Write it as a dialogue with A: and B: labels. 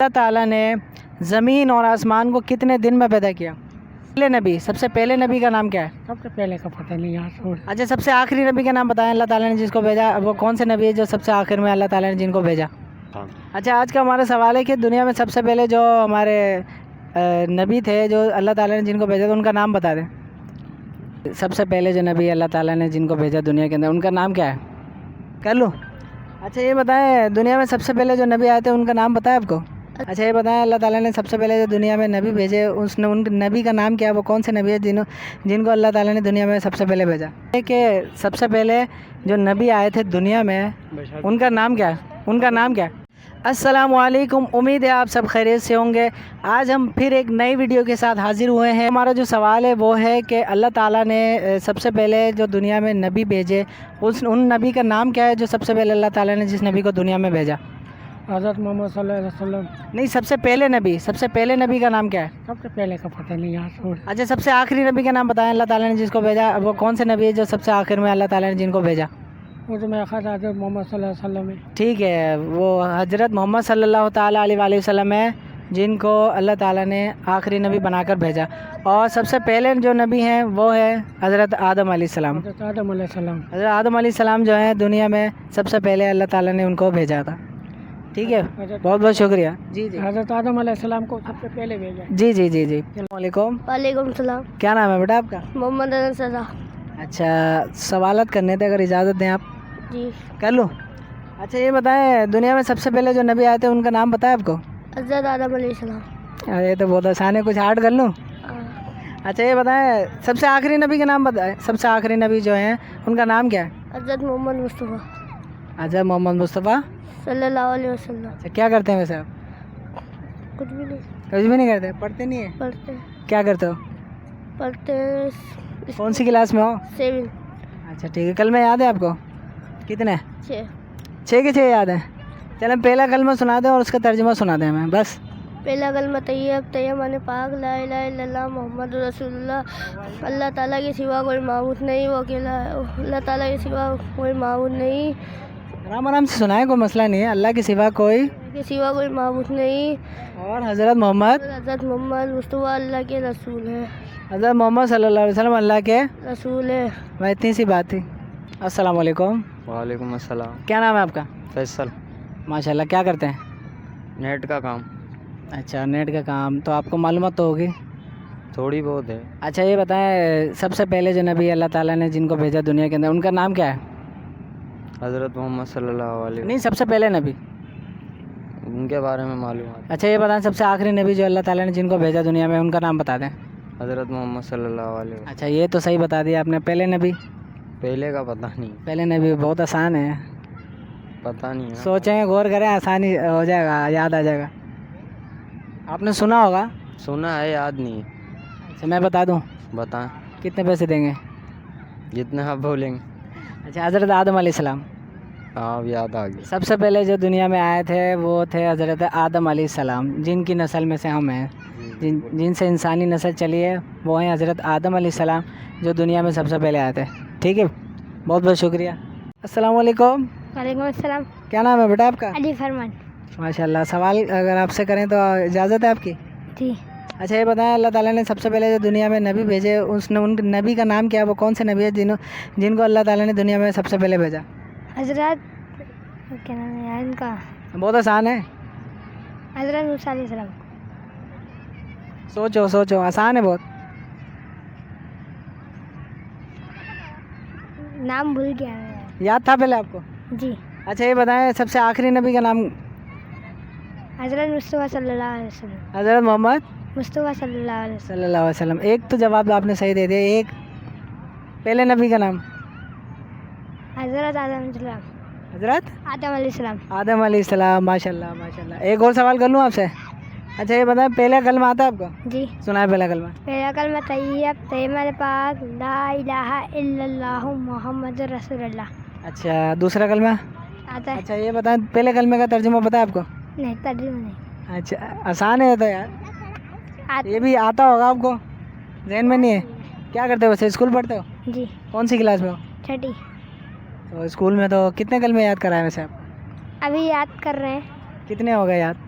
A: اللہ تعالیٰ نے زمین اور آسمان کو کتنے دن میں پیدا کیا؟ پہلے نبی، سب سے پہلے نبی کا نام کیا ہے؟
B: سب سے پہلے کا پتہ نہیں یار چھوڑ.
A: اچھا، سب سے آخری نبی کا نام بتائیں اللہ تعالیٰ نے جس کو بھیجا. وہ کون سے نبی ہے جو سب سے آخر میں اللہ تعالیٰ نے جن کو بھیجا؟ اچھا، آج کا ہمارا سوال ہے کہ دنیا میں سب سے پہلے جو ہمارے نبی تھے جو اللہ تعالیٰ نے جن کو بھیجا تھا ان کا نام بتا دیں. سب سے پہلے جو نبی اللہ تعالیٰ نے جن کو بھیجا دنیا کے اندر ان کا نام کیا ہے؟ کر لوں؟ اچھا یہ بتائیں دنیا میں سب سے پہلے جو نبی آئے تھے ان کا نام بتایا آپ کو؟ اچھا یہ بتائیں اللہ تعالیٰ نے سب سے پہلے جو دنیا میں نبی بھیجے اس نے ان نبی کا نام کیا ہے؟ وہ کون سے نبی ہے جن کو اللہ تعالیٰ نے دنیا میں سب سے پہلے بھیجا؟ کہ سب سے پہلے جو نبی آئے تھے دنیا میں ان کا نام کیا ہے؟ ان کا نام کیا ہے؟ السلام علیکم، امید ہے آپ سب خیریت سے ہوں گے. آج ہم پھر ایک نئی ویڈیو کے ساتھ حاضر ہوئے ہیں. ہمارا جو سوال ہے وہ ہے کہ اللہ تعالیٰ نے سب سے پہلے جو دنیا میں نبی بھیجے ان نبی کا نام کیا ہے جو سب سے پہلے اللہ تعالیٰ نے جس نبی کو دنیا میں بھیجا؟
B: حضرت محمد صلی اللہ علیہ وسلم.
A: نہیں، سب سے پہلے نبی کا نام کیا ہے؟
B: سب سے پہلے کا پتہ نہیں یار چھوڑ.
A: اچھا، سب سے آخری نبی کا نام بتائیں اللہ تعالیٰ نے جس کو بھیجا. وہ کون سے نبی ہے جو سب سے آخر میں اللہ تعالیٰ نے جن کو بھیجا؟
B: وہ تو میرا خیال حضرت محمد صلی اللہ علیہ وسلم ہے.
A: ٹھیک ہے، وہ حضرت محمد صلی اللہ تعالیٰ علیہ وآلہ وسلم ہے جن کو اللہ تعالیٰ نے آخری نبی بنا کر بھیجا. اور سب سے پہلے جو نبی ہیں وہ ہے حضرت آدم علیہ السلام.
B: حضرت آدم علیہ السلام.
A: حضرت آدم علیہ السلام جو ہیں دنیا میں سب سے پہلے اللہ تعالیٰ نے ان کو بھیجا تھا. ٹھیک ہے، بہت بہت شکریہ. جی
B: حضرت آدم علیہ السلام کو سب سے پہلے بھیجا.
A: جی. السلام علیکم.
C: وعلیکم السلام.
A: کیا نام ہے بیٹا آپ کا؟
C: محمد انس رضا.
A: اچھا، سوالات کرنے تھے اگر اجازت دیں آپ
C: جی
A: کر لوں؟ اچھا یہ بتائیں دنیا میں سب سے پہلے جو نبی آئے تھے ان کا نام بتایا آپ کو؟
C: حضرت آدم علیہ السلام.
A: یہ تو بہت آسان ہے، کچھ ہارڈ کر لوں؟ اچھا یہ بتائیں سب سے آخری نبی کا نام بتائیں. سب سے آخری نبی جو ہیں ان کا نام کیا ہے؟
C: حضرت محمد مصطفیٰ
A: حضرت محمد مصطفیٰ
C: صلی اللہ علیہ وسلم.
A: اچھا، کیا کرتے ہیں ویسے آپ؟
C: کچھ بھی نہیں.
A: کچھ بھی نہیں کرتے؟ پڑھتے نہیں ہیں؟
C: پڑھتے
A: کیا کرتے ہو؟
C: پڑھتے
A: کون سی کلاس میں ہو؟
C: 7.
A: اچھا ٹھیک ہے. کلمہ یاد ہے آپ کو؟ کتنے؟
C: 6.
A: 6 کے 6 یاد ہیں؟ چلیں پہلا کلمہ سنا دیں اور اس کا ترجمہ سنا دیں ہمیں بس.
C: پہلا کلمہ طیب پاک لا الہ الا اللہ محمد رسول اللہ. اللہ تعالیٰ کے سوا کوئی معبود نہیں، وہ اکیلا ہے. اللہ تعالیٰ کے سوا کوئی معبود نہیں.
A: آرام سے سنائیں، کوئی مسئلہ نہیں ہے. اللہ کے سوا کوئی
C: معبود نہیں.
A: اور حضرت محمد
C: مصطفیٰ اللہ کے رسول ہے.
A: حضرت محمد صلی اللہ علیہ وسلم اللہ کے
C: رسول ہے.
A: میں اتنی سی بات تھی. السلام علیکم.
D: وعلیکم السلام.
A: کیا نام ہے آپ کا؟
D: فیصل.
A: ماشاء اللہ. کیا کرتے ہیں؟
D: نیٹ کا کام.
A: اچھا، نیٹ کا کام. تو آپ کو معلومات تو ہوگی؟
D: تھوڑی بہت ہے.
A: اچھا یہ بتائیں سب سے پہلے جو نبی اللہ تعالیٰ نے جن کو بھیجا دنیا کے اندر ان کا نام کیا ہے؟
D: حضرت محمد صلی اللہ علیہ
A: نہیں، سب سے پہلے نبی
D: ان کے بارے میں معلومات.
A: اچھا یہ بتائیں سب سے آخری نبی جو اللہ تعالیٰ نے جن کو بھیجا دنیا میں ان کا نام بتا دیں.
D: حضرت محمد صلی اللہ علیہ وسلم.
A: اچھا یہ تو صحیح بتا دیا آپ نے. پہلے نبی؟
D: پہلے کا پتہ نہیں.
A: پہلے نبی بہت آسان ہے،
D: پتہ نہیں.
A: سوچیں غور کریں آسانی ہو جائے گا، یاد آ جائے گا. آپ نے سنا ہوگا.
D: سنا ہے، یاد نہیں.
A: اچھا میں بتا دوں؟
D: بتائیں.
A: کتنے پیسے دیں گے؟
D: جتنے آپ بولیں گے.
A: اچھا، حضرت آدم علیہ السلام.
D: ہاں یاد آ گئی.
A: سب سے پہلے جو دنیا میں آئے تھے وہ تھے حضرت آدم علیہ السلام جن کی نسل میں سے ہم ہیں. جن سے انسانی نسل چلی ہے وہ ہیں حضرت آدم علیہ السلام جو دنیا میں سب سے پہلے آئے تھے. ٹھیک ہے، بہت بہت شکریہ. السلام علیکم.
C: وعلیکم السلام.
A: کیا نام ہے بیٹا آپ کا؟
C: علی فرمان.
A: ماشاء اللہ. سوال اگر آپ سے کریں تو اجازت ہے آپ کی؟
C: جی.
A: اچھا یہ بتائیں اللہ تعالیٰ نے سب سے پہلے جو دنیا میں نبی بھیجے ان نبی کا نام کیا ہے؟ وہ کون سے نبی ہے جن کو اللہ تعالیٰ نے دنیا میں سب سے پہلے بھیجا؟
C: حضرت کیا نام ہے یار ان کا؟
A: بہت آسان ہے.
C: حضرت موسیٰ علیہ السلام.
A: سوچو آسان ہے بہت.
C: نام بھول گیا میں.
A: یاد تھا پہلے آپ کو؟
C: جی.
A: اچھا یہ بتائیں سب سے آخری نبی کا نام؟
C: حضرت مصطفیٰ صلی اللہ علیہ وسلم.
A: حضرت محمد
C: مصطفیٰ صلی اللہ علیہ وسلم.
A: صلی اللہ علیہ وسلم. ایک تو جواب آپ نے صحیح دے دیا. ایک پہلے نبی کا نام؟
C: حضرت آدم علیہ السلام.
A: حضرت
C: آدم علیہ السلام.
A: آدم علیہ السلام. ماشاء اللہ ماشاء اللہ. ایک اور سوال کر لوں آپ سے؟ اچھا یہ بتائیں پہلا کلمہ آتا ہے آپ کو؟
C: جی.
A: سنا ہے پہلا کلمہ؟
C: پہلا کلمہ طیب پاک لا الہ الا اللہ محمد رسول اللہ.
A: اچھا دوسرا کلمہ
C: آتا ہے؟
A: اچھا یہ بتائیں پہلے کلمے کا ترجمہ پتہ ہے آپ کو؟
C: نہیں، ترجمہ نہیں.
A: اچھا آسان ہے تو یار، یہ بھی آتا ہوگا آپ کو، ذہن میں نہیں ہے. کیا کرتے ہو ویسے؟ اسکول پڑھتے ہو؟
C: جی.
A: کون سی کلاس میں ہو؟
C: 30.
A: تو اسکول میں تو کتنے کلمے یاد کرائے ویسے آپ؟
C: ابھی یاد کر رہے ہیں.
A: کتنے ہو گئے یاد؟